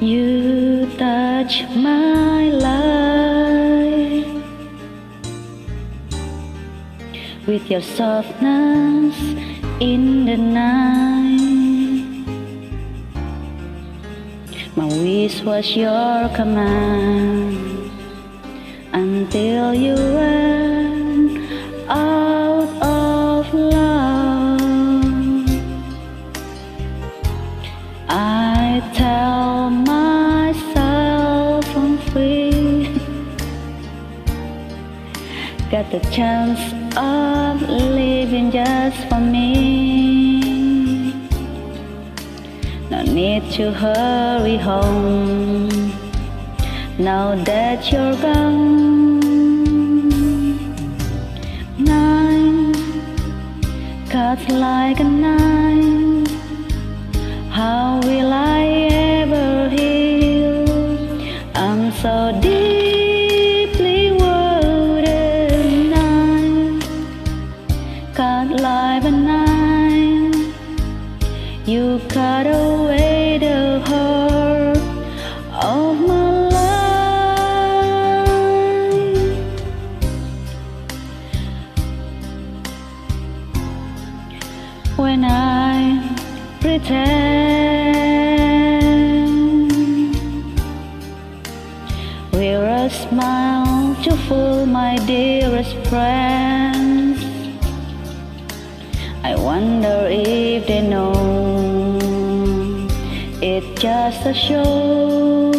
You touch my life with your softness in the night. My wish was your command until you ran out of love. I tell myself I'm free, got the chance of living just for me. No need to hurry home now that you're gone. Night cuts like a knife. How will I ever heal? I'm so deeply wounded. Night cut like a knife. You cut away the heart of my life. When I pretend we're a smile to fool my dearest friends, I wonder if they know it's just a show.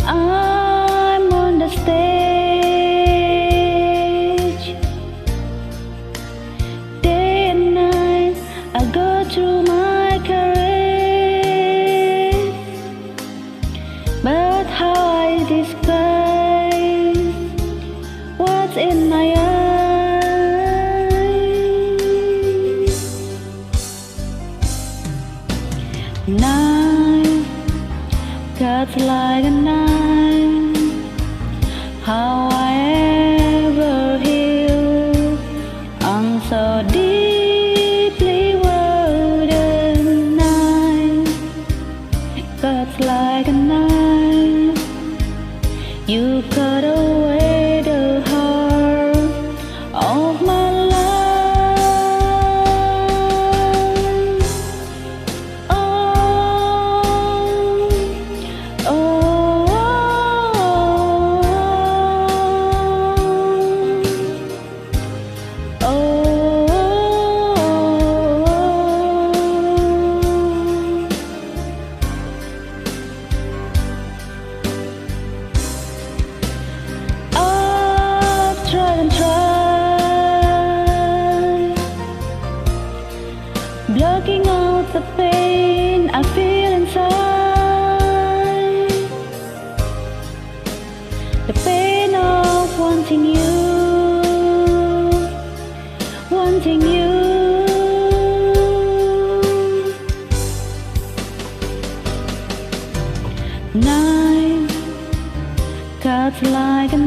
I'm on the stage, day and night I go through my career, but how I disguise what's in my eyes. Night cuts like a knife. How I ever heal? I'm so deeply wounded. Night cuts like a knife. You cut away the heart of my life. Oh, oh, oh, I've tried and tried, blocking out the pain I feel inside, the pain of wanting you, wanting you. Night cuts like a